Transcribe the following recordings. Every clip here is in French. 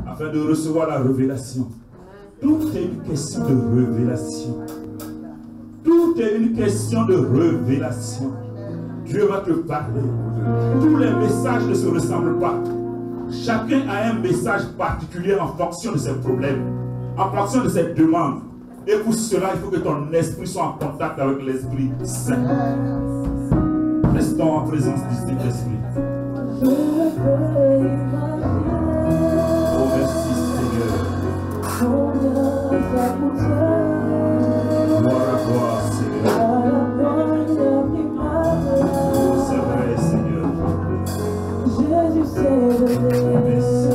afin de recevoir la révélation. Tout est une question de révélation. Tout est une question de révélation. Dieu va te parler. Tous les messages ne se ressemblent pas. Chacun a un message particulier en fonction de ses problèmes, en fonction de ses demandes. Et pour cela, il faut que ton esprit soit en contact avec l'Esprit Saint. Restons en présence du Saint-Esprit. Oh, merci Seigneur. Gloire à toi, Seigneur. Oh, c'est vrai, Seigneur. Merci.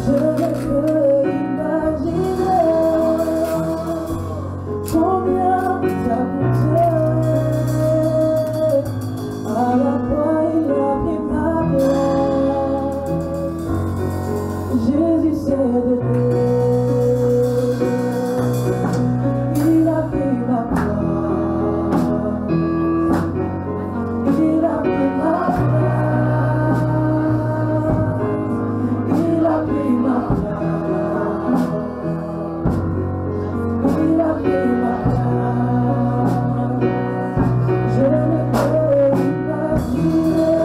Je ne peux imaginer combien ça coûté. À la croix, il a pris ma place. Jésus s'est donné. Il a pris ma place. Il a pris ma place. Il a pris ma place. Il a pris ma place. Je ne peux imaginer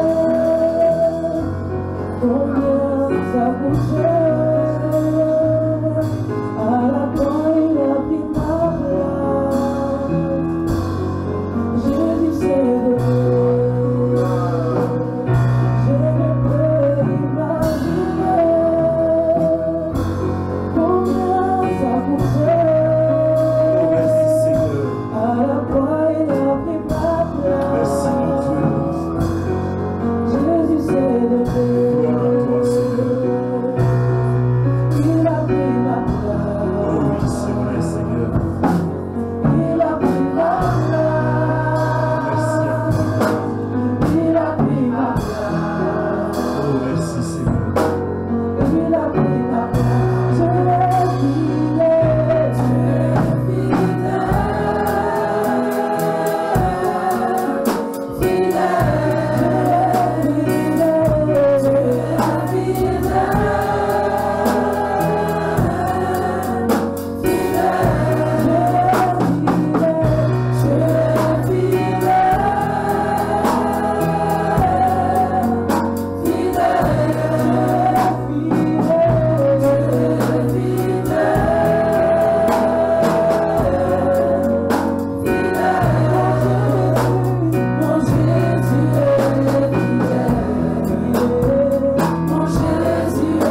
combien ça coûtait. À la croix, il a pris ma place. Jésus s'est donné. Je ne peux imaginer combien ça coûtait. Oh, merci Seigneur. À la croix, il a pris ma Merci mon place. Dieu. Jésus s'est donné. Gloire à toi, Seigneur. Il a pris ma Oh place. oui, c'est vrai, Seigneur. Il a pris ma Merci à place. toi. Il a pris ma place. Oh, merci Seigneur. Il a pris ma place. Je l'ai fidèle. Tu es fidèle. Fidèle. Tu es Mon Jésus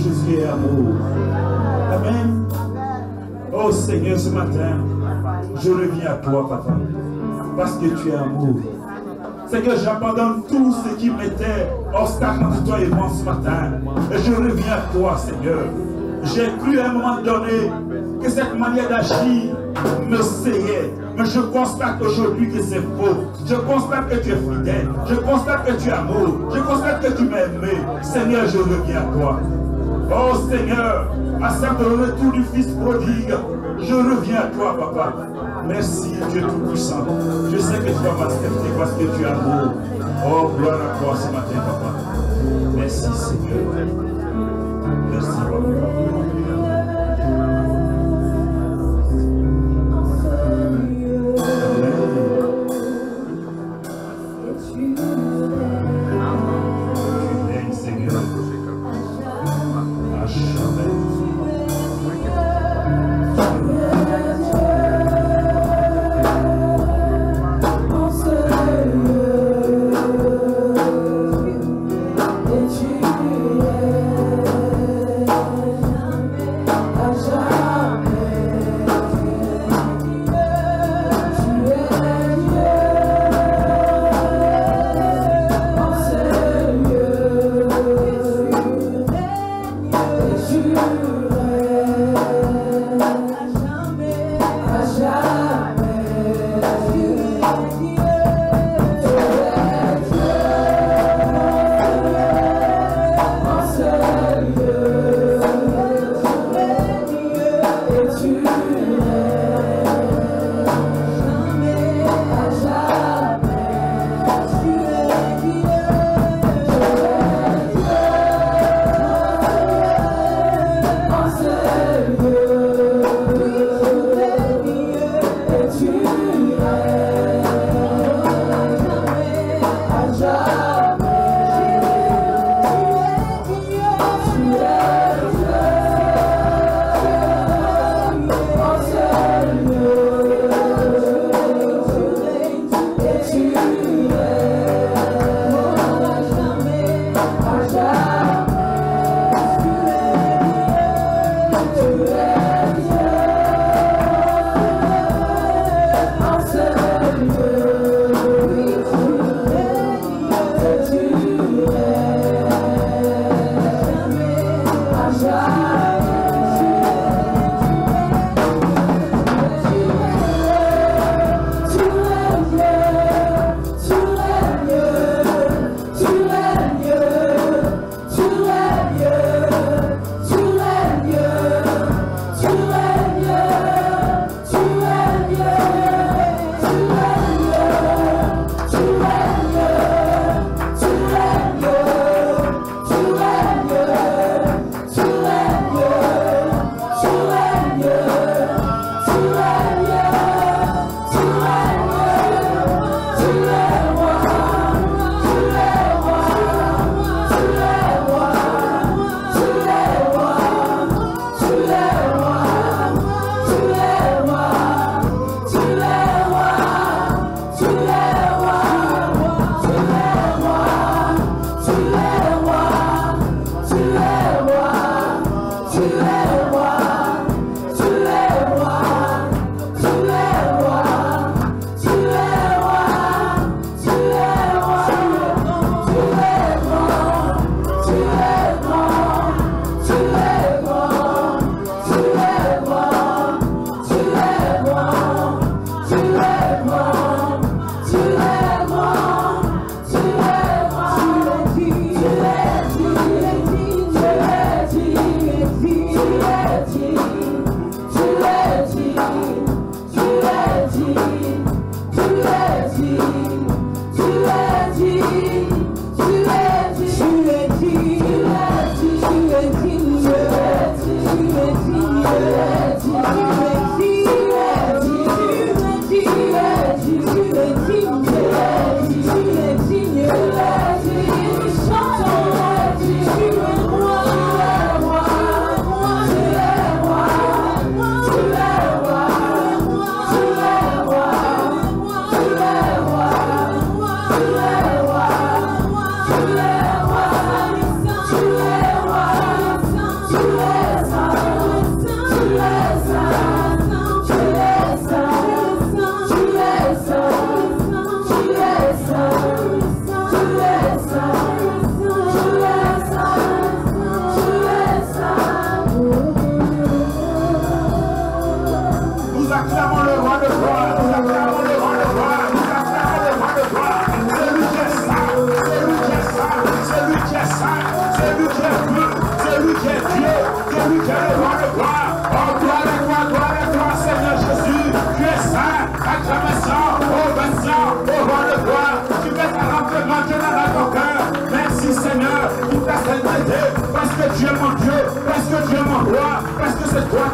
Jésus est amour. Amen. Oh Seigneur, ce matin, je reviens à toi, Papa, parce que tu es amour. Seigneur, j'abandonne tout ce qui m'était obstacle entre toi et moi ce matin. Et je reviens à toi, Seigneur. J'ai cru à un moment donné que cette manière d'agir me seyait. Mais je constate aujourd'hui que c'est faux. Je constate que tu es fidèle. Je constate que tu es amour. Je constate que tu m'as aimé. Seigneur, je reviens à toi. Oh Seigneur, accepte le retour du Fils prodigue. Je reviens à toi, Papa. Merci, Dieu Tout-Puissant. Je sais que tu vas m'accepter parce que tu es amour. Oh, gloire à toi ce matin, Papa. Merci, Seigneur. Merci, Papa.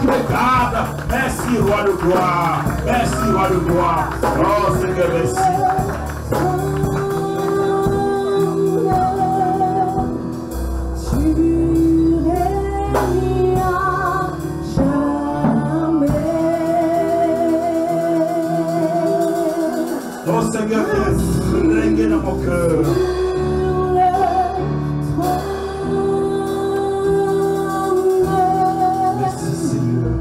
te garde. Merci, roi de gloire. Merci, roi de gloire. Oh, Seigneur, merci. Oh Seigneur, viens régner dans mon cœur. Merci Seigneur.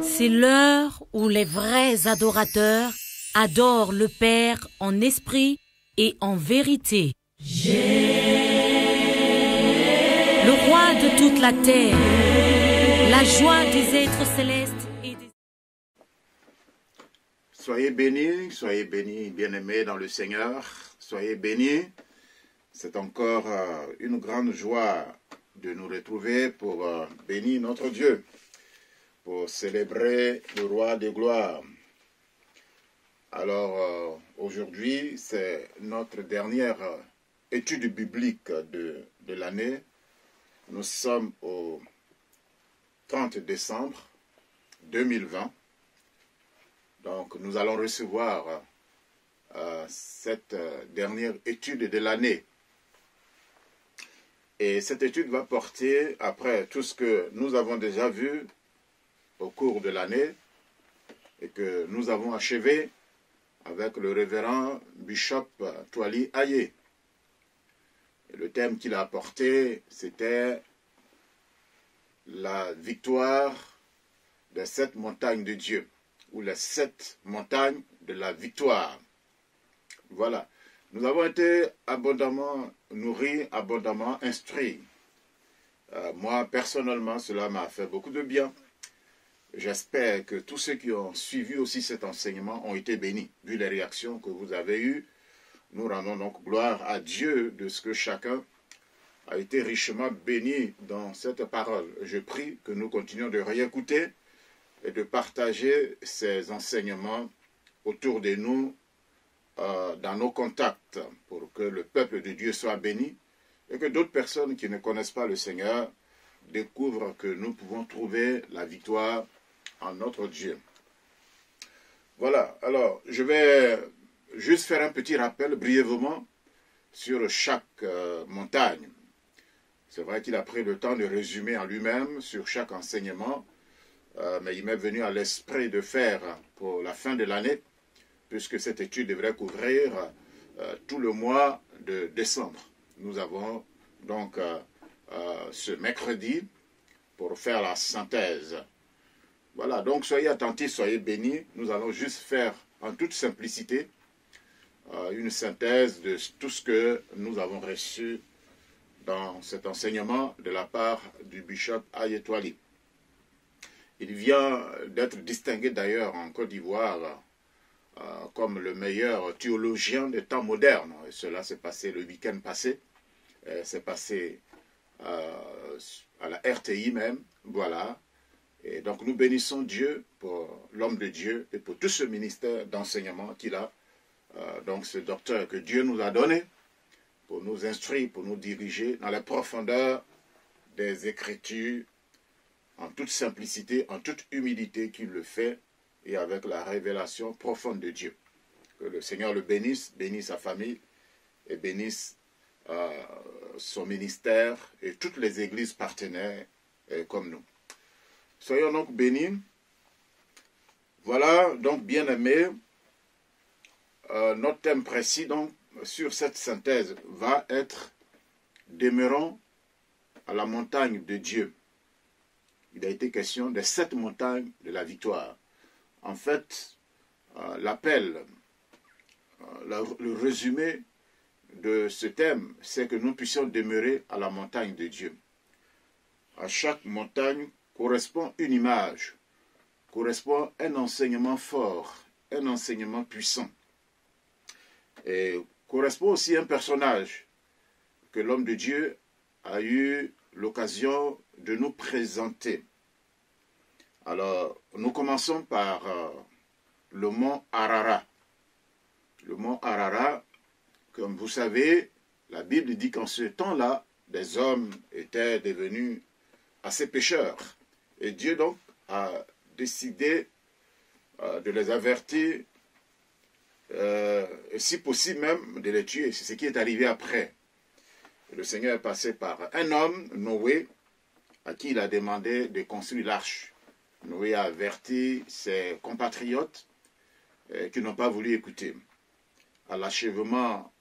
C'est l'heure où les vrais adorateurs adorent le Père en esprit et en vérité. Le roi de toute la terre, la joie des êtres célestes et des... Soyez bénis, bien-aimés dans le Seigneur. Soyez bénis. C'est encore une grande joie de nous retrouver pour bénir notre Dieu, pour célébrer le roi des gloires. Alors, aujourd'hui, c'est notre dernière étude biblique de l'année. Nous sommes au 30 décembre 2020. Donc, nous allons recevoir cette dernière étude de l'année. Et cette étude va porter, après tout ce que nous avons déjà vu au cours de l'année et que nous avons achevé avec le révérend Bishop Twali Aye. Le thème qu'il a apporté, c'était la victoire des 7 montagnes de Dieu, ou les 7 montagnes de la victoire. Voilà. Nous avons été abondamment nourris, abondamment instruits. Moi, personnellement, cela m'a fait beaucoup de bien. J'espère que tous ceux qui ont suivi aussi cet enseignement ont été bénis. Vu les réactions que vous avez eues, nous rendons donc gloire à Dieu de ce que chacun a été richement béni dans cette parole. Je prie que nous continuions de réécouter et de partager ces enseignements autour de nous, dans nos contacts, pour que le peuple de Dieu soit béni et que d'autres personnes qui ne connaissent pas le Seigneur découvrent que nous pouvons trouver la victoire en notre Dieu. Voilà, alors je vais juste faire un petit rappel brièvement sur chaque montagne. C'est vrai qu'il a pris le temps de résumer en lui-même sur chaque enseignement, mais il m'est venu à l'esprit de faire pour la fin de l'année, puisque cette étude devrait couvrir tout le mois de décembre. Nous avons donc ce mercredi pour faire la synthèse. Voilà, donc soyez attentifs, soyez bénis. Nous allons juste faire en toute simplicité une synthèse de tout ce que nous avons reçu dans cet enseignement de la part du bishop Aye Twali. Il vient d'être distingué d'ailleurs en Côte d'Ivoire comme le meilleur théologien des temps modernes. Et cela s'est passé le week-end passé. C'est passé à la RTI même, voilà. Et donc nous bénissons Dieu pour l'homme de Dieu et pour tout ce ministère d'enseignement qu'il a, donc ce docteur que Dieu nous a donné pour nous instruire, pour nous diriger dans la profondeur des Écritures, en toute simplicité, en toute humilité qu'il le fait, et avec la révélation profonde de Dieu. Que le Seigneur le bénisse, bénisse sa famille, et bénisse son ministère, et toutes les églises partenaires comme nous. Soyons donc bénis. Voilà, donc bien-aimés, notre thème précis, donc, sur cette synthèse, va être « Demeurons à la montagne de Dieu ». Il a été question des 7 montagnes de la victoire. En fait, l'appel, le résumé de ce thème, c'est que nous puissions demeurer à la montagne de Dieu. À chaque montagne correspond une image, correspond un enseignement fort, un enseignement puissant. Et correspond aussi un personnage que l'homme de Dieu a eu l'occasion de nous présenter. Alors, nous commençons par le mont Ararat. Le mont Ararat, comme vous savez, la Bible dit qu'en ce temps-là, des hommes étaient devenus assez pécheurs. Et Dieu donc a décidé de les avertir, et si possible même de les tuer. C'est ce qui est arrivé après. Le Seigneur est passé par un homme, Noé, à qui il a demandé de construire l'arche. Noé a averti ses compatriotes qui n'ont pas voulu écouter. À l'achèvement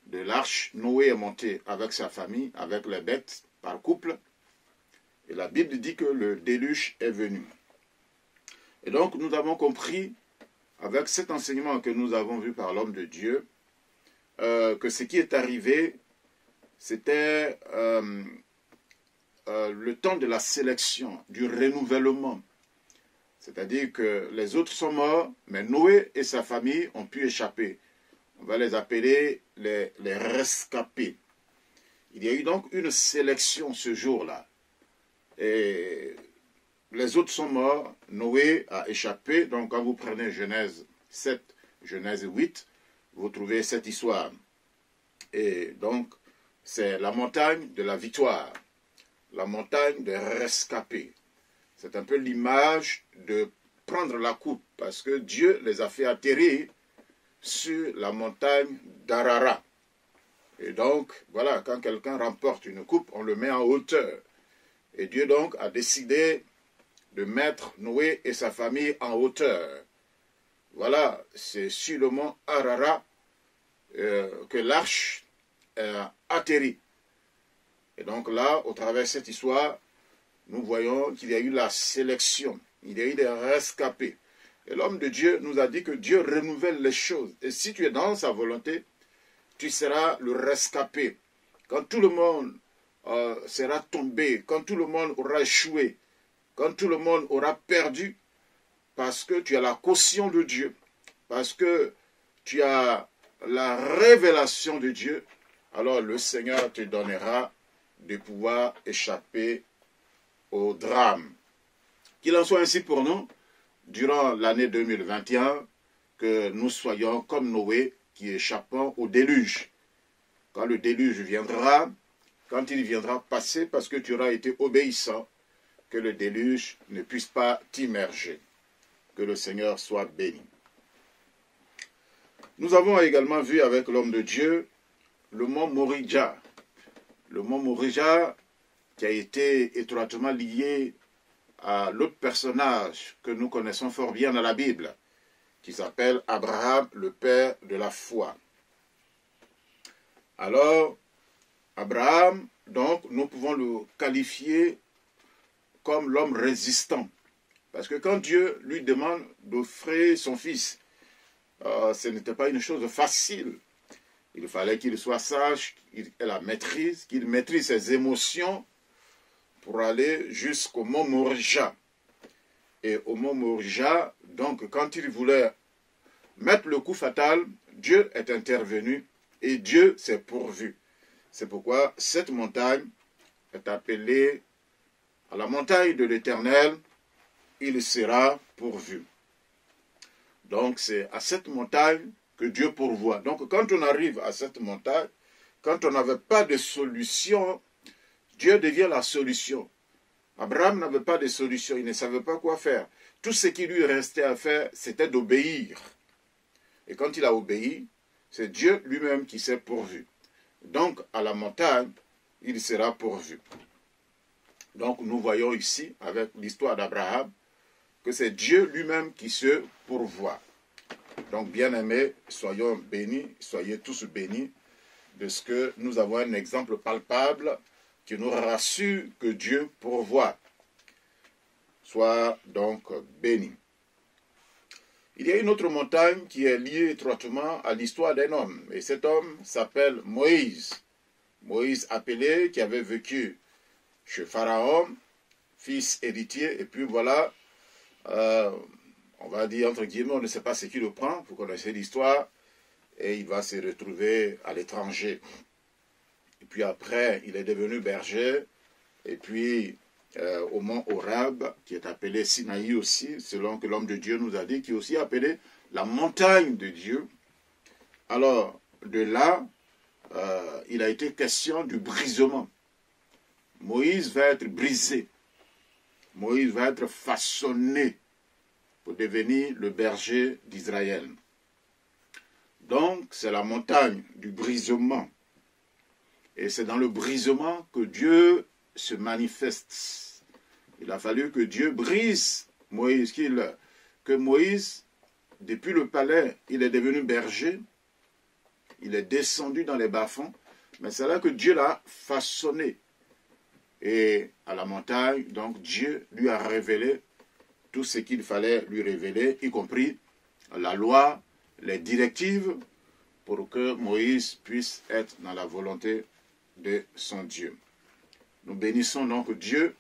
de l'arche, Noé est monté avec sa famille, avec les bêtes, par couple. Et la Bible dit que le déluge est venu. Et donc nous avons compris, avec cet enseignement que nous avons vu par l'homme de Dieu, que ce qui est arrivé, c'était le temps de la sélection, du renouvellement. C'est-à-dire que les autres sont morts, mais Noé et sa famille ont pu échapper. On va les appeler les rescapés. Il y a eu donc une sélection ce jour-là. Et les autres sont morts, Noé a échappé. Donc quand vous prenez Genèse 7, Genèse 8, vous trouvez cette histoire. Et donc, c'est la montagne de la victoire, la montagne des rescapés. C'est un peu l'image de prendre la coupe, parce que Dieu les a fait atterrir sur la montagne d'Ararat. Et donc, voilà, quand quelqu'un remporte une coupe, on le met en hauteur. Et Dieu donc a décidé de mettre Noé et sa famille en hauteur. Voilà, c'est sur le mont Ararat que l'arche atterrit. Et donc là, au travers de cette histoire, nous voyons qu'il y a eu la sélection, il y a eu des rescapés. Et l'homme de Dieu nous a dit que Dieu renouvelle les choses. Et si tu es dans sa volonté, tu seras le rescapé. Quand tout le monde sera tombé, quand tout le monde aura échoué, quand tout le monde aura perdu, parce que tu as la caution de Dieu, parce que tu as la révélation de Dieu, alors le Seigneur te donnera de pouvoir échapper au drame. Qu'il en soit ainsi pour nous, durant l'année 2021, que nous soyons comme Noé, qui échappons au déluge. Quand le déluge viendra, quand il viendra passer, parce que tu auras été obéissant, que le déluge ne puisse pas t'immerger. Que le Seigneur soit béni. Nous avons également vu avec l'homme de Dieu le mont Morija. Le mont Morija qui a été étroitement lié à l'autre personnage que nous connaissons fort bien dans la Bible, qui s'appelle Abraham, le père de la foi. Alors, Abraham, donc, nous pouvons le qualifier comme l'homme résistant. Parce que quand Dieu lui demande d'offrir son fils, ce n'était pas une chose facile. Il fallait qu'il soit sage, qu'il ait la maîtrise, qu'il maîtrise ses émotions pour aller jusqu'au mont Morija. Et au mont Morija, donc, quand il voulait mettre le coup fatal, Dieu est intervenu et Dieu s'est pourvu. C'est pourquoi cette montagne est appelé à la montagne de l'Éternel, il sera pourvu. Donc c'est à cette montagne que Dieu pourvoit. Donc quand on arrive à cette montagne, quand on n'avait pas de solution, Dieu devient la solution. Abraham n'avait pas de solution, il ne savait pas quoi faire. Tout ce qui lui restait à faire, c'était d'obéir. Et quand il a obéi, c'est Dieu lui-même qui s'est pourvu. Donc à la montagne, il sera pourvu. Donc nous voyons ici, avec l'histoire d'Abraham, que c'est Dieu lui-même qui se pourvoit. Donc, bien-aimés, soyons bénis, soyez tous bénis de ce que nous avons un exemple palpable qui nous rassure que Dieu pourvoit. Sois donc bénis. Il y a une autre montagne qui est liée étroitement à l'histoire d'un homme. Et cet homme s'appelle Moïse. Moïse appelé, qui avait vécu chez Pharaon, fils héritier, et puis voilà, on va dire entre guillemets, on ne sait pas ce qui le prend, vous connaissez l'histoire, et il va se retrouver à l'étranger. Et puis après, il est devenu berger, et puis au mont Horeb, qui est appelé Sinaï aussi, selon que l'homme de Dieu nous a dit, qui est aussi appelé la montagne de Dieu. Alors, de là, il a été question du brisement. Moïse va être brisé. Moïse va être façonné pour devenir le berger d'Israël. Donc, c'est la montagne du brisement. Et c'est dans le brisement que Dieu se manifeste. Il a fallu que Dieu brise Moïse, que Moïse, depuis le palais, il est devenu berger, il est descendu dans les bas-fonds, mais c'est là que Dieu l'a façonné. Et à la montagne, donc Dieu lui a révélé tout ce qu'il fallait lui révéler, y compris la loi, les directives, pour que Moïse puisse être dans la volonté de son Dieu. Nous bénissons donc Dieu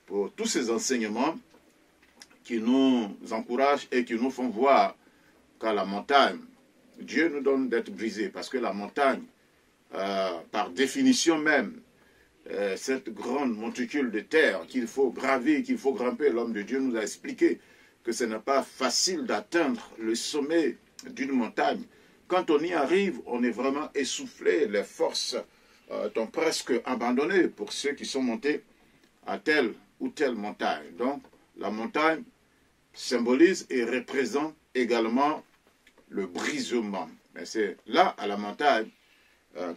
pour tous ces enseignements qui nous encouragent et qui nous font voir qu'à la montagne, Dieu nous donne d'être brisés, parce que la montagne, par définition même, cette grande monticule de terre qu'il faut gravir, qu'il faut grimper, l'homme de Dieu nous a expliqué que ce n'est pas facile d'atteindre le sommet d'une montagne. Quand on y arrive, on est vraiment essoufflé, les forces sont presque abandonnées pour ceux qui sont montés à telle ou telle montagne. Donc, la montagne symbolise et représente également le brisement. Mais c'est là, à la montagne,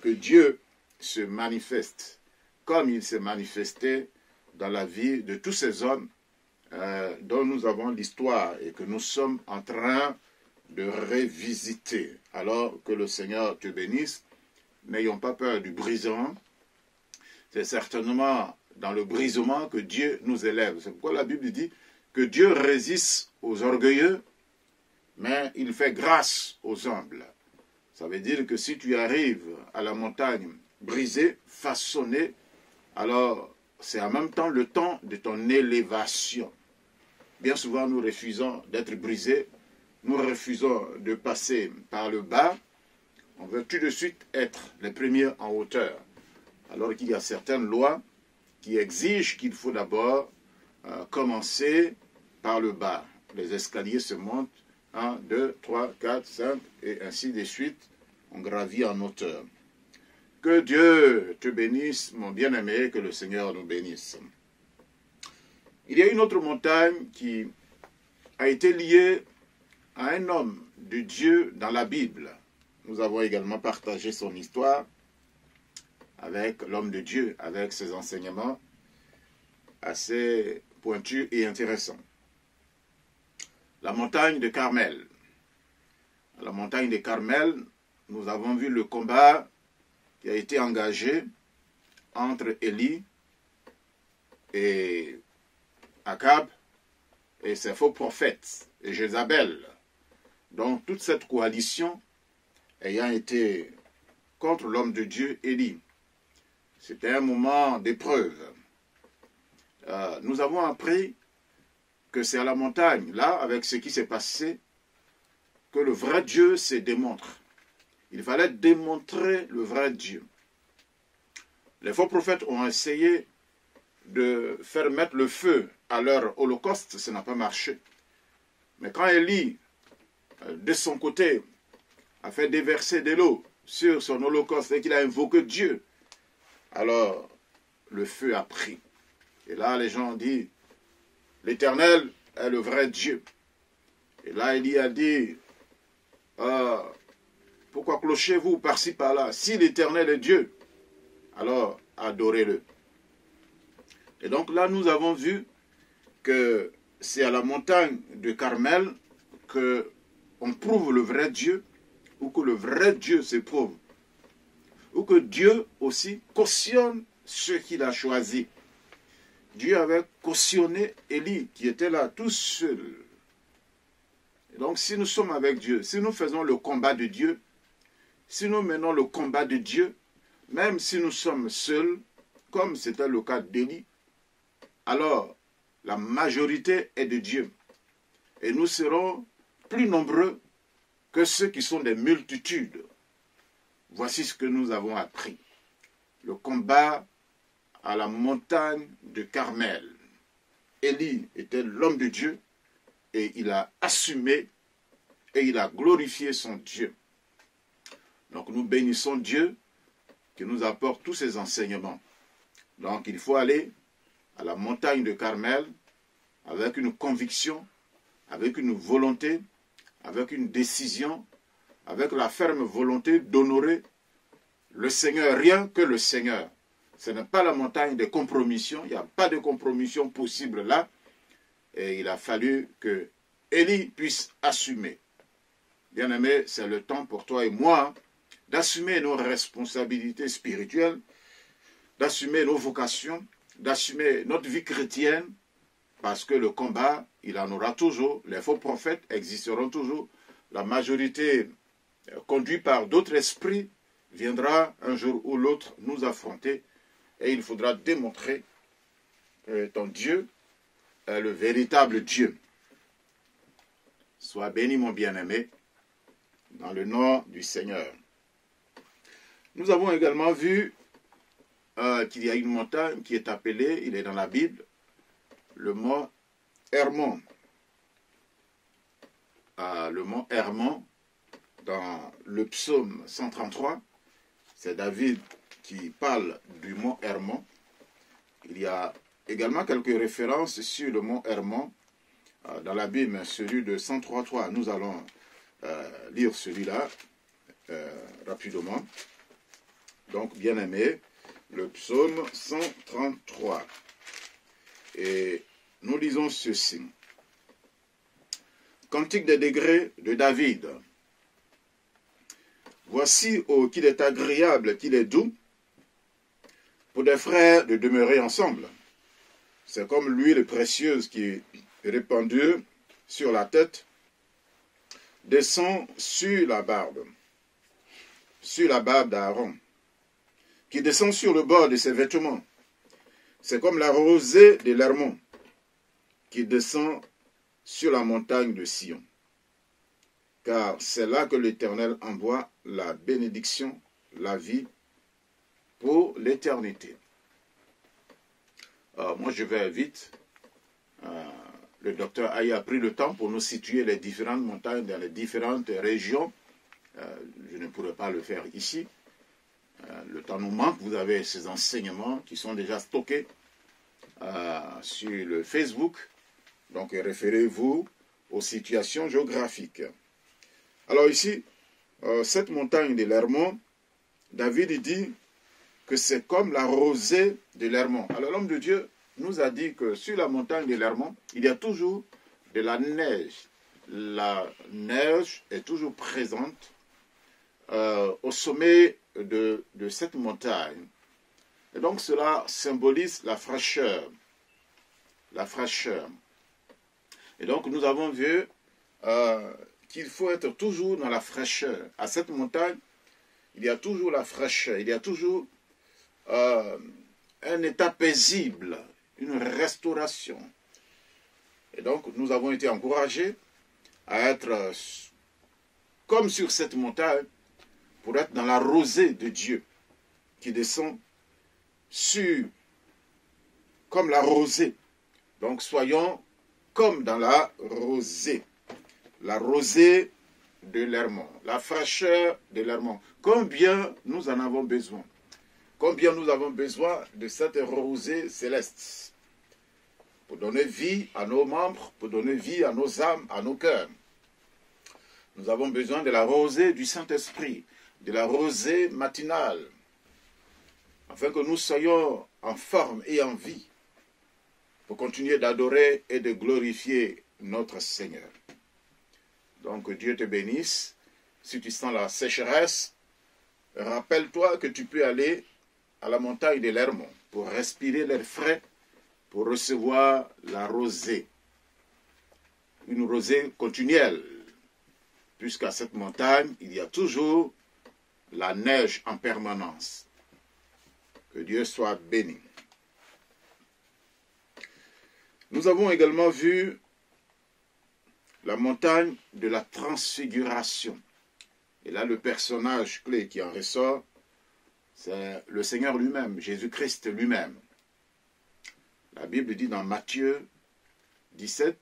que Dieu se manifeste, comme il s'est manifesté dans la vie de tous ces hommes dont nous avons l'histoire et que nous sommes en train de revisiter. Alors que le Seigneur te bénisse, n'ayons pas peur du brisement. C'est certainement dans le brisement que Dieu nous élève. C'est pourquoi la Bible dit que Dieu résiste aux orgueilleux, mais il fait grâce aux humbles. Ça veut dire que si tu arrives à la montagne brisée, façonnée, alors c'est en même temps le temps de ton élévation. Bien souvent, nous refusons d'être brisés, nous refusons de passer par le bas, on veut tout de suite être les premiers en hauteur. Alors qu'il y a certaines lois qui exigent qu'il faut d'abord commencer par le bas. Les escaliers se montent 1, 2, 3, 4, 5 et ainsi de suite. On gravit en hauteur. Que Dieu te bénisse, mon bien-aimé, que le Seigneur nous bénisse. Il y a une autre montagne qui a été liée à un homme de Dieu dans la Bible. Nous avons également partagé son histoire avec l'homme de Dieu, avec ses enseignements assez pointus et intéressants. La montagne de Carmel. À la montagne de Carmel, nous avons vu le combat qui a été engagé entre Élie et Akab et ses faux prophètes et Jézabel. Donc toute cette coalition ayant été contre l'homme de Dieu Élie. C'était un moment d'épreuve. Nous avons appris que c'est à la montagne, là, avec ce qui s'est passé, que le vrai Dieu se démontre. Il fallait démontrer le vrai Dieu. Les faux prophètes ont essayé de faire mettre le feu à leur holocauste, ça n'a pas marché. Mais quand Élie, de son côté, a fait déverser de l'eau sur son holocauste et qu'il a invoqué Dieu, alors le feu a pris. Et là, les gens ont dit, l'Éternel est le vrai Dieu. Et là, Élie a dit, pourquoi clochez-vous par-ci, par-là? Si l'Éternel est Dieu, alors adorez-le. Et donc là, nous avons vu que c'est à la montagne de Carmel qu'on prouve le vrai Dieu, ou que le vrai Dieu s'éprouve, ou que Dieu aussi cautionne ceux qu'il a choisis. Dieu avait cautionné Élie, qui était là tout seul. Et donc si nous sommes avec Dieu, si nous faisons le combat de Dieu, si nous menons le combat de Dieu, même si nous sommes seuls, comme c'était le cas d'Élie, alors la majorité est de Dieu. Et nous serons plus nombreux que ceux qui sont des multitudes. Voici ce que nous avons appris. Le combat à la montagne de Carmel. Élie était l'homme de Dieu et il a assumé et il a glorifié son Dieu. Donc nous bénissons Dieu qui nous apporte tous ces enseignements. Donc il faut aller à la montagne de Carmel avec une conviction, avec une volonté, avec une décision, avec la ferme volonté d'honorer le Seigneur, rien que le Seigneur. Ce n'est pas la montagne des compromissions, il n'y a pas de compromission possible là. Et il a fallu que Élie puisse assumer. Bien-aimé, c'est le temps pour toi et moi d'assumer nos responsabilités spirituelles, d'assumer nos vocations, d'assumer notre vie chrétienne, parce que le combat, il en aura toujours, les faux prophètes existeront toujours, la majorité conduite par d'autres esprits viendra un jour ou l'autre nous affronter, et il faudra démontrer que ton Dieu est le véritable Dieu. Sois béni, mon bien-aimé, dans le nom du Seigneur. Nous avons également vu qu'il y a une montagne qui est appelée, il est dans la Bible, le mont Hermon. Le mont Hermon, dans le psaume 133, c'est David qui parle du mont Hermon. Il y a également quelques références sur le mont Hermon dans la Bible, celui de 133.3. Nous allons lire celui-là rapidement. Donc, bien aimé, le psaume 133. Et nous lisons ceci. Cantique des degrés de David. Voici, oh, qu'il est agréable, qu'il est doux, pour des frères de demeurer ensemble. C'est comme l'huile précieuse qui est répandue sur la tête, descend sur la barbe d'Aaron, qui descend sur le bord de ses vêtements. C'est comme la rosée de l'Hermon, qui descend sur la montagne de Sion. Car c'est là que l'Éternel envoie la bénédiction, la vie, pour l'éternité. Moi, je vais vite. Le docteur Aïe a pris le temps pour nous situer les différentes montagnes dans les différentes régions. Je ne pourrais pas le faire ici. Le temps nous manque. Vous avez ces enseignements qui sont déjà stockés sur le Facebook. Donc, référez-vous aux situations géographiques. Alors ici, cette montagne de l'Hermon, David dit que c'est comme la rosée de l'Hermon. Alors l'homme de Dieu nous a dit que sur la montagne de l'Hermon, il y a toujours de la neige. La neige est toujours présente au sommet de cette montagne. Et donc cela symbolise la fraîcheur. La fraîcheur. Et donc nous avons vu qu'il faut être toujours dans la fraîcheur. À cette montagne, il y a toujours la fraîcheur. Il y a toujours un état paisible, une restauration. Et donc nous avons été encouragés à être comme sur cette montagne pour être dans la rosée de Dieu qui descend sur comme la rosée. Donc soyons comme dans la rosée de l'Hermon, la fraîcheur de l'Hermon. Combien nous en avons besoin? Combien nous avons besoin de cette rosée céleste pour donner vie à nos membres, pour donner vie à nos âmes, à nos cœurs. Nous avons besoin de la rosée du Saint-Esprit, de la rosée matinale, afin que nous soyons en forme et en vie pour continuer d'adorer et de glorifier notre Seigneur. Donc Dieu te bénisse. Si tu sens la sécheresse, rappelle-toi que tu peux aller à la montagne de l'Hermon pour respirer l'air frais, pour recevoir la rosée. Une rosée continuelle, puisqu'à cette montagne, il y a toujours la neige en permanence. Que Dieu soit béni. Nous avons également vu la montagne de la transfiguration. Et là, le personnage clé qui en ressort, c'est le Seigneur lui-même, Jésus-Christ lui-même. La Bible dit dans Matthieu 17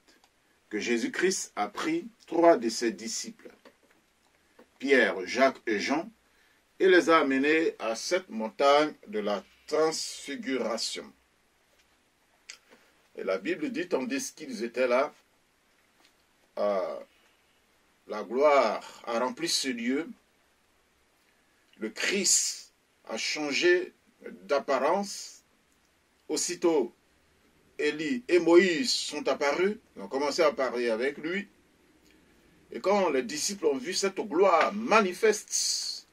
que Jésus-Christ a pris 3 de ses disciples, Pierre, Jacques et Jean, et les a amenés à cette montagne de la transfiguration. Et la Bible dit, tandis qu'ils étaient là, la gloire a rempli ce lieu, le Christ a changé d'apparence, aussitôt Élie et Moïse sont apparus, ils ont commencé à parler avec lui, et quand les disciples ont vu cette gloire manifeste,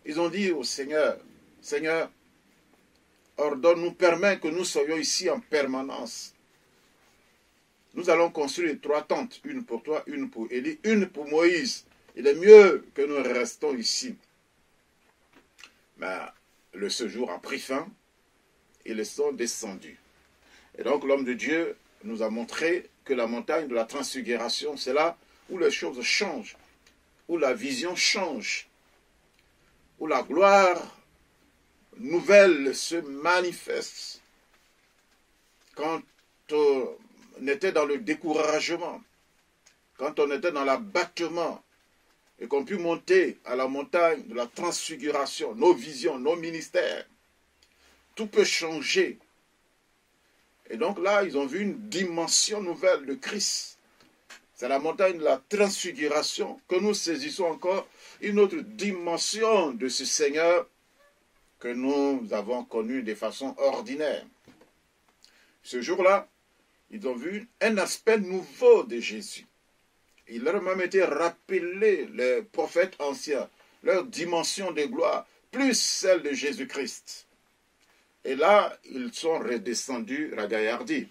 ils ont dit au Seigneur, « Seigneur, ordonne-nous, permets que nous soyons ici en permanence. Nous allons construire 3 tentes, une pour toi, une pour Élie, une pour Moïse. Il est mieux que nous restons ici. » Mais le séjour a pris fin, ils sont descendus. Et donc l'homme de Dieu nous a montré que la montagne de la transfiguration, c'est là où les choses changent, où la vision change, où la gloire nouvelle se manifeste. Quand on était dans le découragement, quand on était dans l'abattement, et qu'on put monter à la montagne de la transfiguration, nos visions, nos ministères, tout peut changer. Et donc là, ils ont vu une dimension nouvelle de Christ. C'est la montagne de la transfiguration que nous saisissons encore, une autre dimension de ce Seigneur que nous avons connu de façon ordinaire. Ce jour-là, ils ont vu un aspect nouveau de Jésus. Il leur a même été rappelé, les prophètes anciens, leur dimension de gloire, plus celle de Jésus-Christ. Et là, ils sont redescendus ragaillardis.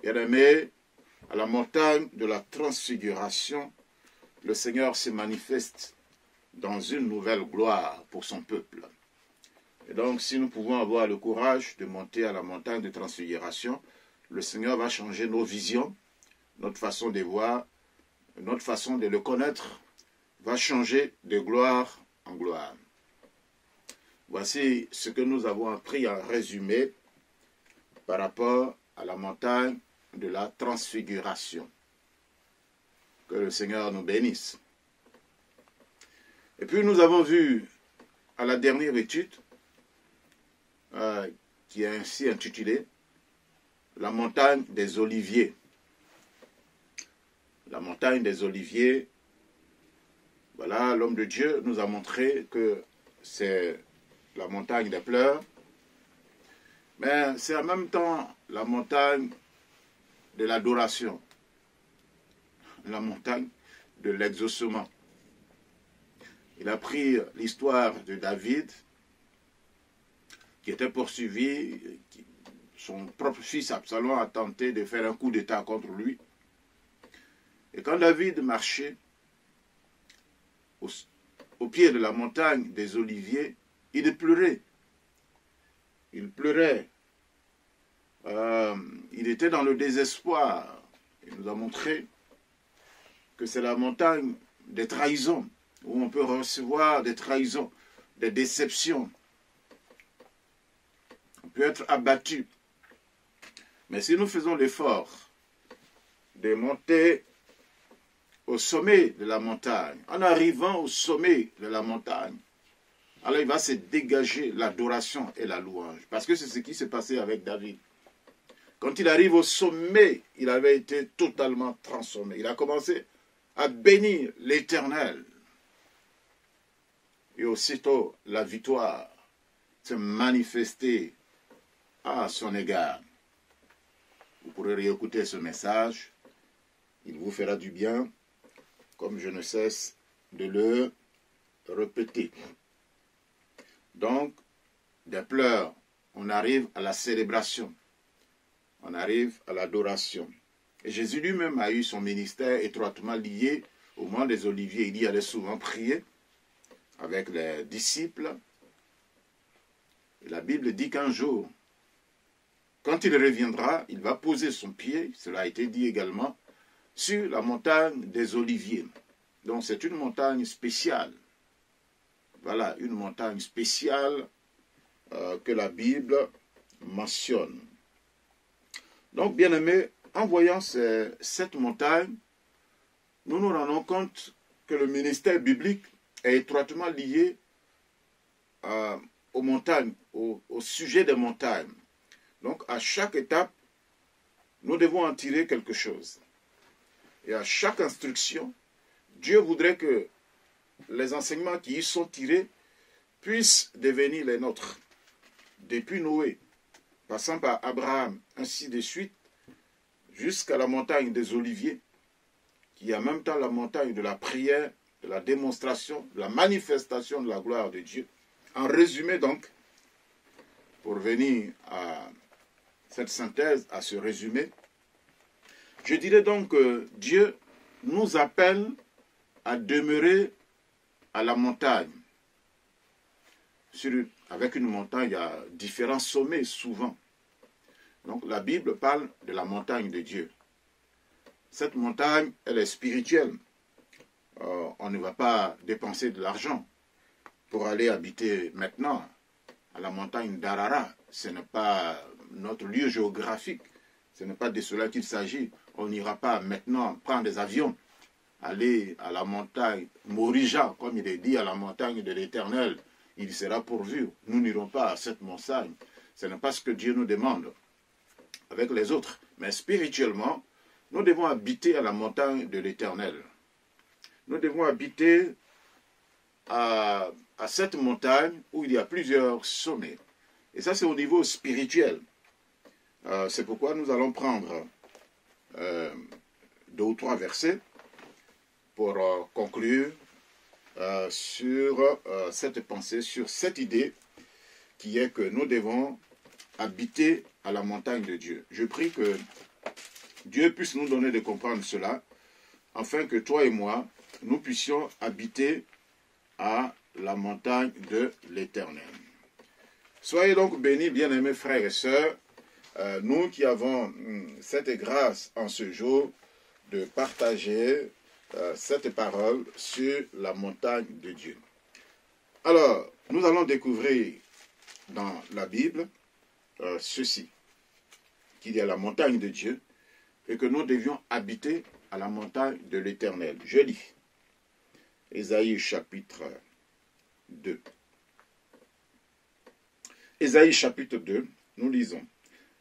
Bien-aimés, à la montagne de la transfiguration, le Seigneur se manifeste dans une nouvelle gloire pour son peuple. Et donc, si nous pouvons avoir le courage de monter à la montagne de transfiguration, le Seigneur va changer nos visions, notre façon de voir, notre façon de le connaître, va changer de gloire en gloire. Voici ce que nous avons appris en résumé par rapport à la montagne de la transfiguration. Que le Seigneur nous bénisse. Et puis nous avons vu à la dernière étude, qui est ainsi intitulée « La montagne des Oliviers ». La montagne des Oliviers, voilà, l'homme de Dieu nous a montré que c'est la montagne des pleurs, mais c'est en même temps la montagne de l'adoration, la montagne de l'exaucement. Il a pris l'histoire de David, qui était poursuivi, son propre fils Absalom a tenté de faire un coup d'état contre lui. Et quand David marchait au pied de la montagne des Oliviers, il pleurait. Il pleurait. Il était dans le désespoir. Il nous a montré que c'est la montagne des trahisons, où on peut recevoir des trahisons, des déceptions. On peut être abattu. Mais si nous faisons l'effort de monter au sommet de la montagne, en arrivant au sommet de la montagne, alors il va se dégager l'adoration et la louange. Parce que c'est ce qui s'est passé avec David. Quand il arrive au sommet, il avait été totalement transformé. Il a commencé à bénir l'Éternel. Et aussitôt, la victoire s'est manifestée à son égard. Vous pourrez réécouter ce message. Il vous fera du bien, comme je ne cesse de le répéter. Donc, des pleurs, on arrive à la célébration. On arrive à l'adoration. Et Jésus lui-même a eu son ministère étroitement lié au mont des Oliviers. Il y allait souvent prier avec les disciples. Et la Bible dit qu'un jour, quand il reviendra, il va poser son pied, cela a été dit également, sur la montagne des Oliviers. Donc c'est une montagne spéciale. Voilà, une montagne spéciale que la Bible mentionne. Donc, bien-aimés, en voyant cette montagne, nous nous rendons compte que le ministère biblique est étroitement lié aux montagnes, au sujet des montagnes. Donc, à chaque étape, nous devons en tirer quelque chose. Et à chaque instruction, Dieu voudrait que les enseignements qui y sont tirés puissent devenir les nôtres. Depuis Noé, passant par Abraham, ainsi de suite, jusqu'à la montagne des Oliviers, qui est en même temps la montagne de la prière, de la démonstration, de la manifestation de la gloire de Dieu. En résumé donc, pour venir à cette synthèse, à ce résumé, je dirais donc que Dieu nous appelle à demeurer à la montagne. Avec une montagne, il y a différents sommets souvent. Donc la Bible parle de la montagne de Dieu. Cette montagne, elle est spirituelle. On ne va pas dépenser de l'argent pour aller habiter maintenant à la montagne d'Arara. Ce n'est pas notre lieu géographique. Ce n'est pas de cela qu'il s'agit. On n'ira pas maintenant prendre des avions, aller à la montagne Morija, comme il est dit, à la montagne de l'Éternel. Il sera pourvu. Nous n'irons pas à cette montagne. Ce n'est pas ce que Dieu nous demande avec les autres. Mais spirituellement, nous devons habiter à la montagne de l'Éternel. Nous devons habiter à cette montagne où il y a plusieurs sommets. Et ça, c'est au niveau spirituel. C'est pourquoi nous allons prendre 2 ou 3 versets pour conclure sur cette pensée, sur cette idée qui est que nous devons habiter à la montagne de Dieu. Je prie que Dieu puisse nous donner de comprendre cela, afin que toi et moi, nous puissions habiter à la montagne de l'Éternel. Soyez donc bénis, bien-aimés frères et sœurs, nous qui avons cette grâce en ce jour de partager cette parole sur la montagne de Dieu. Alors, nous allons découvrir dans la Bible ceci, qu'il y a la montagne de Dieu et que nous devions habiter à la montagne de l'Éternel. Je lis Ésaïe chapitre 2. Ésaïe chapitre 2, nous lisons.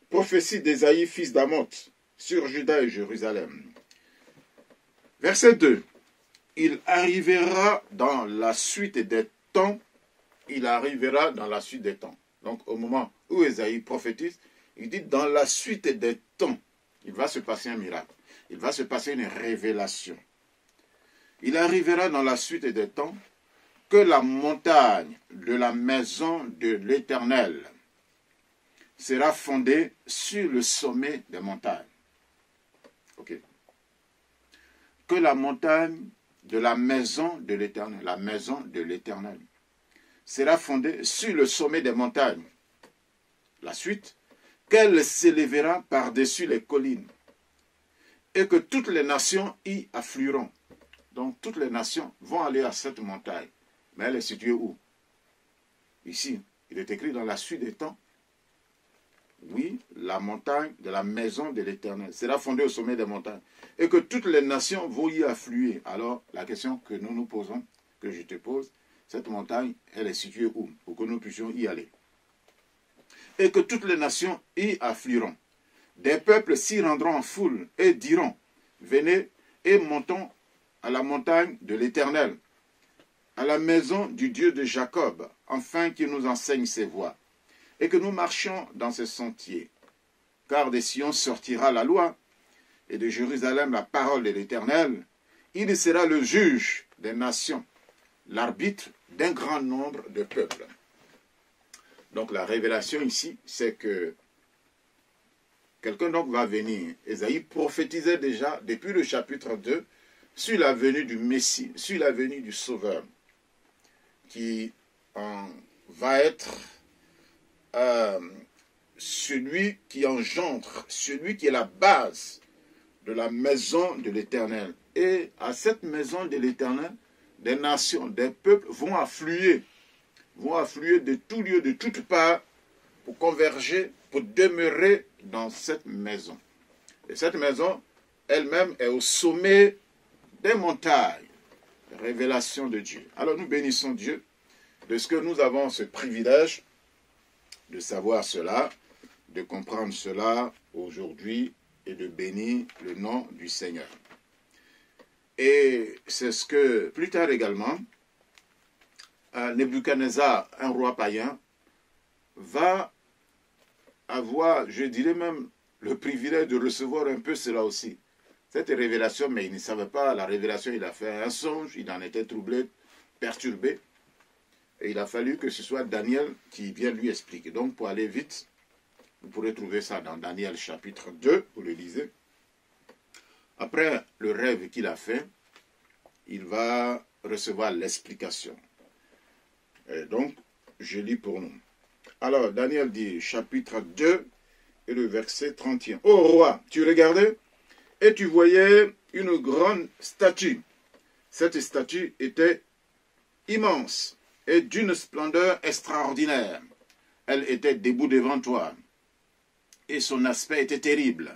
Prophétie d'Ésaïe, fils d'Amoth, sur Juda et Jérusalem. Verset 2. Il arrivera dans la suite des temps. Il arrivera dans la suite des temps. Donc au moment où Ésaïe prophétise, il dit dans la suite des temps, il va se passer un miracle. Il va se passer une révélation. Il arrivera dans la suite des temps que la montagne de la maison de l'Éternel sera fondée sur le sommet des montagnes. Ok. Que la montagne de la maison de l'Éternel, la maison de l'Éternel, sera fondée sur le sommet des montagnes. La suite, qu'elle s'élèvera par-dessus les collines et que toutes les nations y afflueront. Donc toutes les nations vont aller à cette montagne. Mais elle est située où? Ici, il est écrit dans la suite des temps oui, la montagne de la maison de l'Éternel sera fondée au sommet des montagnes, et que toutes les nations vont y affluer. Alors, la question que nous nous posons, que je te pose, cette montagne, elle est située où? Pour que nous puissions y aller. Et que toutes les nations y afflueront. Des peuples s'y rendront en foule et diront, venez et montons à la montagne de l'Éternel, à la maison du Dieu de Jacob, afin qu'il nous enseigne ses voies, et que nous marchions dans ses sentiers. Car de Sion sortira la loi, et de Jérusalem la parole de l'Éternel. Il sera le juge des nations, l'arbitre d'un grand nombre de peuples. Donc la révélation ici, c'est que quelqu'un donc va venir. Ésaïe prophétisait déjà depuis le chapitre 2 sur la venue du Messie, sur la venue du Sauveur, qui va être celui qui engendre, celui qui est la base de la maison de l'Éternel. Et à cette maison de l'Éternel, des nations, des peuples vont affluer de tout lieu, de toutes parts, pour converger, pour demeurer dans cette maison. Et cette maison, elle-même, est au sommet des montagnes. Révélation de Dieu. Alors nous bénissons Dieu de ce que nous avons ce privilège de savoir cela, de comprendre cela aujourd'hui et de bénir le nom du Seigneur. Et c'est ce que, plus tard également, Nebuchadnezzar, un roi païen, va avoir, je dirais même, le privilège de recevoir un peu cela aussi. Cette révélation, mais il ne savait pas la révélation, il a fait un songe, il en était troublé, perturbé, et il a fallu que ce soit Daniel qui vienne lui expliquer. Donc, pour aller vite, vous pourrez trouver ça dans Daniel chapitre 2, vous le lisez. Après le rêve qu'il a fait, il va recevoir l'explication. Et donc, je lis pour nous. Alors, Daniel dit, chapitre 2, et le verset 31. « Ô roi, tu regardais, et tu voyais une grande statue. Cette statue était immense et d'une splendeur extraordinaire. Elle était debout devant toi, et son aspect était terrible.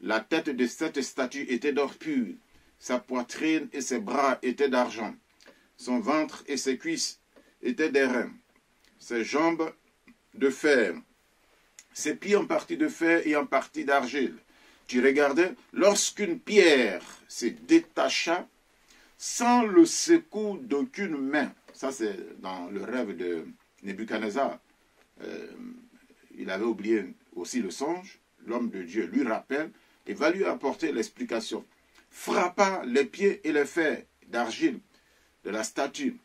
La tête de cette statue était d'or pur, sa poitrine et ses bras étaient d'argent, son ventre et ses cuisses étaient d'airain, ses jambes de fer, ses pieds en partie de fer et en partie d'argile. Tu regardais, lorsqu'une pierre se détacha sans le secours d'aucune main. » Ça, c'est dans le rêve de Nebuchadnezzar. Il avait oublié aussi le songe. L'homme de Dieu lui rappelle et va lui apporter l'explication. Frappa les pieds et les fers d'argile de la statue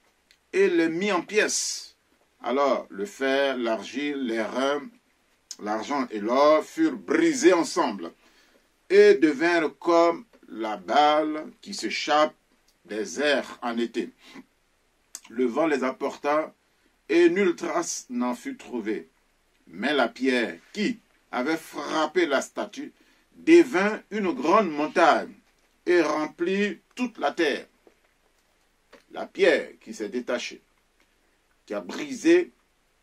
et les mit en pièces. Alors, le fer, l'argile, les reins, l'argent et l'or furent brisés ensemble et devinrent comme la balle qui s'échappe des airs en été. Le vent les apporta et nulle trace n'en fut trouvée. Mais la pierre qui avait frappé la statue devint une grande montagne et remplit toute la terre. La pierre qui s'est détachée, qui a brisé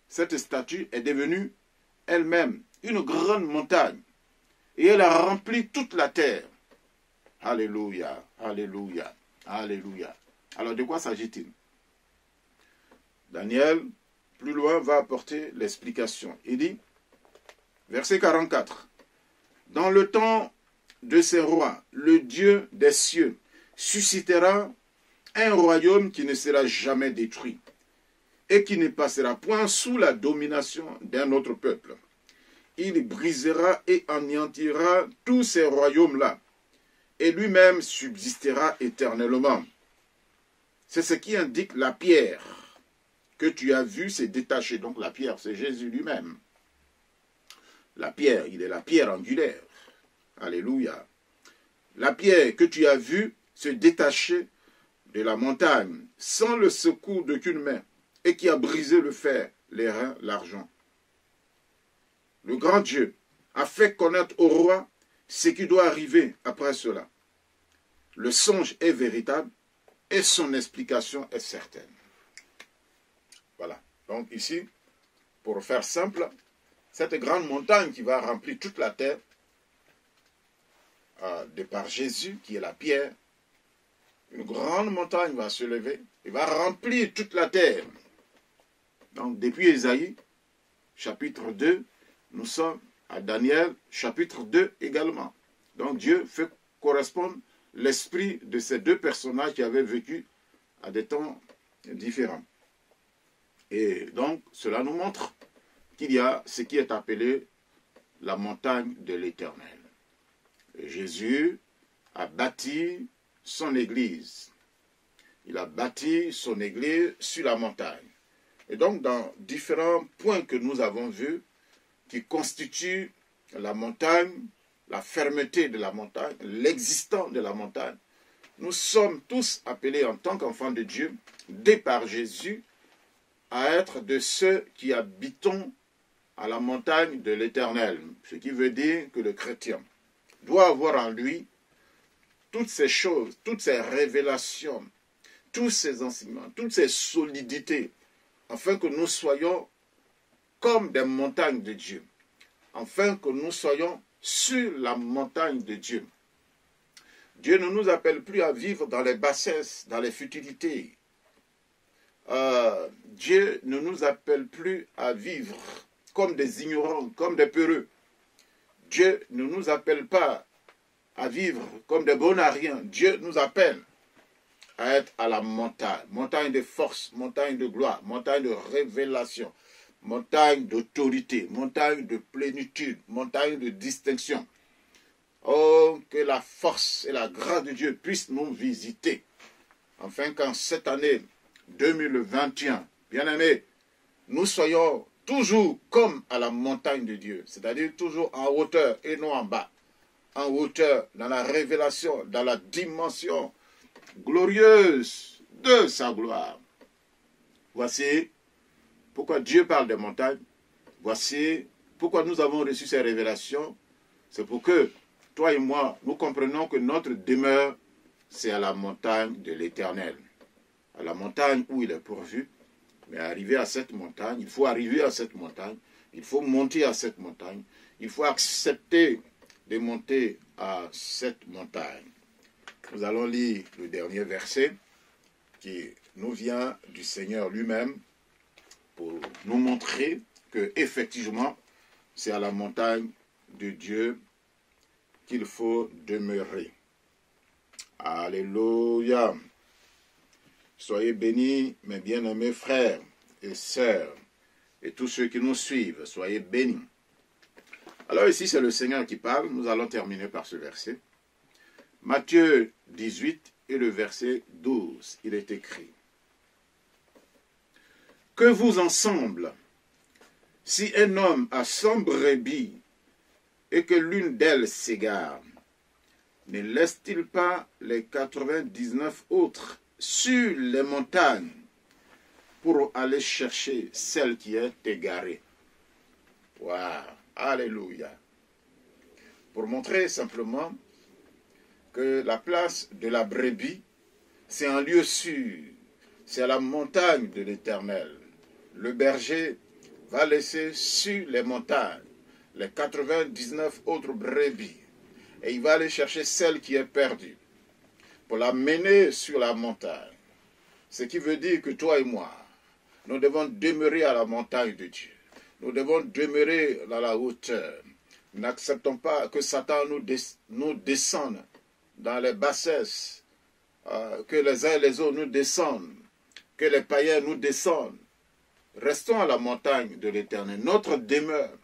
cette statue, est devenue elle-même une grande montagne et elle a rempli toute la terre. Alléluia, alléluia, alléluia. Alors de quoi s'agit-il? Daniel, plus loin, va apporter l'explication. Il dit, verset 44, « Dans le temps de ces rois, le Dieu des cieux suscitera un royaume qui ne sera jamais détruit et qui ne passera point sous la domination d'un autre peuple. Il brisera et anéantira tous ces royaumes-là, et lui-même subsistera éternellement. » C'est ce qui indique la pierre que tu as vue se détacher. Donc la pierre, c'est Jésus lui-même. La pierre, il est la pierre angulaire. Alléluia. La pierre que tu as vue se détacher de la montagne sans le secours d'aucune main et qui a brisé le fer, les reins, l'argent. Le grand Dieu a fait connaître au roi ce qui doit arriver après cela. Le songe est véritable et son explication est certaine. Voilà. Donc ici, pour faire simple, cette grande montagne qui va remplir toute la terre, de par Jésus qui est la pierre, une grande montagne va se lever et va remplir toute la terre. Donc depuis Ésaïe, chapitre 2, nous sommes à Daniel, chapitre 2 également. Donc Dieu fait correspondre l'esprit de ces deux personnages qui avaient vécu à des temps différents. Et donc cela nous montre qu'il y a ce qui est appelé la montagne de l'Éternel. Jésus a bâti son église. Il a bâti son église sur la montagne. Et donc, dans différents points que nous avons vus, qui constituent la montagne, la fermeté de la montagne, l'existence de la montagne, nous sommes tous appelés en tant qu'enfants de Dieu, dès par Jésus, à être de ceux qui habitons à la montagne de l'Éternel. Ce qui veut dire que le chrétien doit avoir en lui toutes ces choses, toutes ces révélations, tous ces enseignements, toutes ces solidités, afin que nous soyons comme des montagnes de Dieu, afin que nous soyons sur la montagne de Dieu. Dieu ne nous appelle plus à vivre dans les bassesses, dans les futilités. Dieu ne nous appelle plus à vivre comme des ignorants, comme des peureux. Dieu ne nous appelle pas à vivre comme des bonariens. Dieu nous appelle à être à la montagne, montagne de force, montagne de gloire, montagne de révélation, montagne d'autorité, montagne de plénitude, montagne de distinction. Oh, que la force et la grâce de Dieu puissent nous visiter, afin qu'en cette année 2021, bien-aimés, nous soyons toujours comme à la montagne de Dieu, c'est-à-dire toujours en hauteur et non en bas. En hauteur, dans la révélation, dans la dimension glorieuse de sa gloire. Voici pourquoi Dieu parle des montagnes. Voici pourquoi nous avons reçu ces révélations. C'est pour que toi et moi, nous comprenons que notre demeure, c'est à la montagne de l'Éternel. À la montagne où il est pourvu. Mais arriver à cette montagne, il faut arriver à cette montagne, il faut monter à cette montagne, il faut accepter de monter à cette montagne. Nous allons lire le dernier verset qui nous vient du Seigneur lui-même pour nous montrer que effectivement c'est à la montagne de Dieu qu'il faut demeurer. Alléluia. Soyez bénis, mes bien-aimés frères et sœurs, et tous ceux qui nous suivent, soyez bénis. Alors ici, c'est le Seigneur qui parle. Nous allons terminer par ce verset. Matthieu 18 et le verset 12, il est écrit. Que vous ensemble, si un homme a 100 brebis et que l'une d'elles s'égare, ne laisse-t-il pas les 99 autres sur les montagnes pour aller chercher celle qui est égarée? Waouh! Alléluia! Pour montrer simplement que la place de la brebis, c'est un lieu sûr, c'est à la montagne de l'Éternel. Le berger va laisser sur les montagnes les 99 autres brebis et il va aller chercher celle qui est perdue pour la mener sur la montagne. Ce qui veut dire que toi et moi, nous devons demeurer à la montagne de Dieu. Nous devons demeurer dans la hauteur. N'acceptons pas que Satan nous descende dans les bassesses, que les uns et les autres nous descendent, que les païens nous descendent. Restons à la montagne de l'Éternel, notre demeure.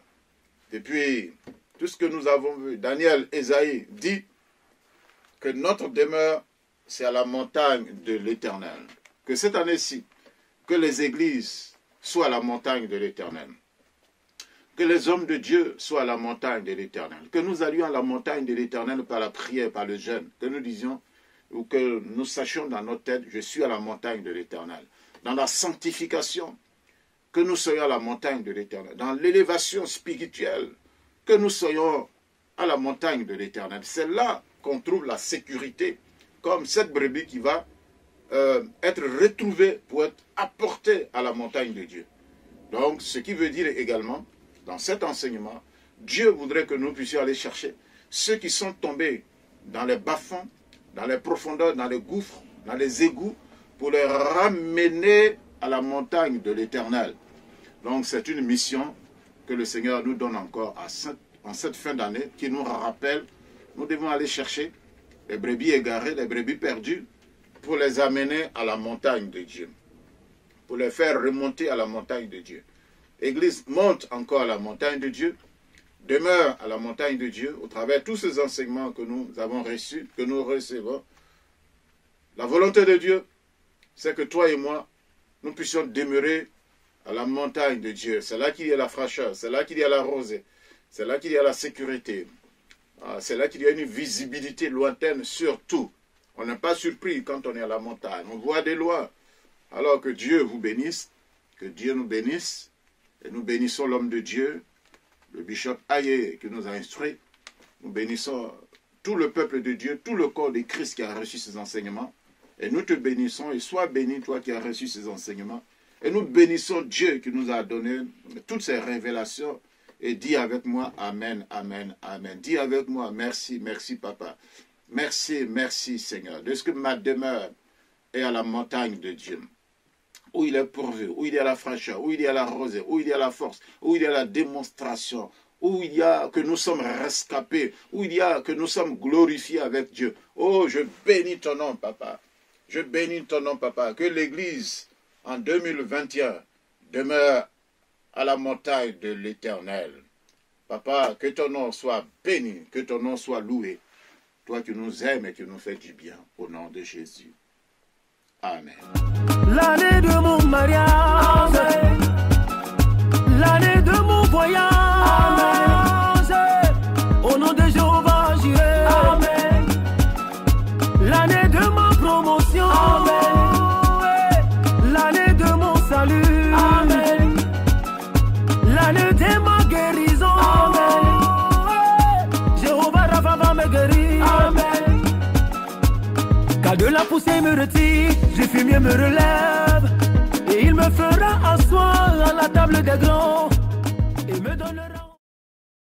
Depuis tout ce que nous avons vu, Daniel, Ésaïe dit que notre demeure, c'est à la montagne de l'Éternel. Que cette année-ci, que les églises soient à la montagne de l'Éternel. Que les hommes de Dieu soient à la montagne de l'Éternel. Que nous allions à la montagne de l'Éternel par la prière, par le jeûne. Que nous disions, ou que nous sachions dans notre tête, je suis à la montagne de l'Éternel. Dans la sanctification, que nous soyons à la montagne de l'Éternel. Dans l'élévation spirituelle, que nous soyons à la montagne de l'Éternel. C'est là qu'on trouve la sécurité, comme cette brebis qui va être retrouvée pour être apportée à la montagne de Dieu. Donc, ce qui veut dire également dans cet enseignement, Dieu voudrait que nous puissions aller chercher ceux qui sont tombés dans les bas-fonds, dans les profondeurs, dans les gouffres, dans les égouts, pour les ramener à la montagne de l'Éternel. Donc c'est une mission que le Seigneur nous donne encore en cette fin d'année, qui nous rappelle, nous devons aller chercher les brebis égarées, les brebis perdues, pour les amener à la montagne de Dieu, pour les faire remonter à la montagne de Dieu. L'Église monte encore à la montagne de Dieu, demeure à la montagne de Dieu, au travers de tous ces enseignements que nous avons reçus, que nous recevons. La volonté de Dieu, c'est que toi et moi, nous puissions demeurer à la montagne de Dieu. C'est là qu'il y a la fraîcheur, c'est là qu'il y a la rosée, c'est là qu'il y a la sécurité, c'est là qu'il y a une visibilité lointaine sur tout. On n'est pas surpris quand on est à la montagne, on voit des loin. Alors que Dieu vous bénisse, que Dieu nous bénisse, et nous bénissons l'homme de Dieu, le bishop Aye qui nous a instruits. Nous bénissons tout le peuple de Dieu, tout le corps de Christ qui a reçu ces enseignements. Et nous te bénissons, et sois béni toi qui as reçu ces enseignements. Et nous bénissons Dieu qui nous a donné toutes ces révélations. Et dis avec moi, Amen, Amen, Amen. Dis avec moi, merci, merci Papa. Merci, merci Seigneur, de ce que ma demeure est à la montagne de Dieu, où il est pourvu, où il y a la fraîcheur, où il y a la rosée, où il y a la force, où il y a la démonstration, où il y a que nous sommes rescapés, où il y a que nous sommes glorifiés avec Dieu. Oh, je bénis ton nom, Papa. Je bénis ton nom, Papa. Que l'Église, en 2021, demeure à la montagne de l'Éternel. Papa, que ton nom soit béni, que ton nom soit loué. Toi qui nous aimes et qui nous fais du bien, au nom de Jésus. Amen. L'année de mon mariage, l'année de mon voyage, au nom de Jéhovah j'irai. Amen. L'année de ma promotion, l'année de mon salut, amen. L'année de ma guérison, amen. Jéhovah Rapha va me guérir, amen. Car de la poussée me retire, je fumier me relève, et il me fera asseoir à la table des grands.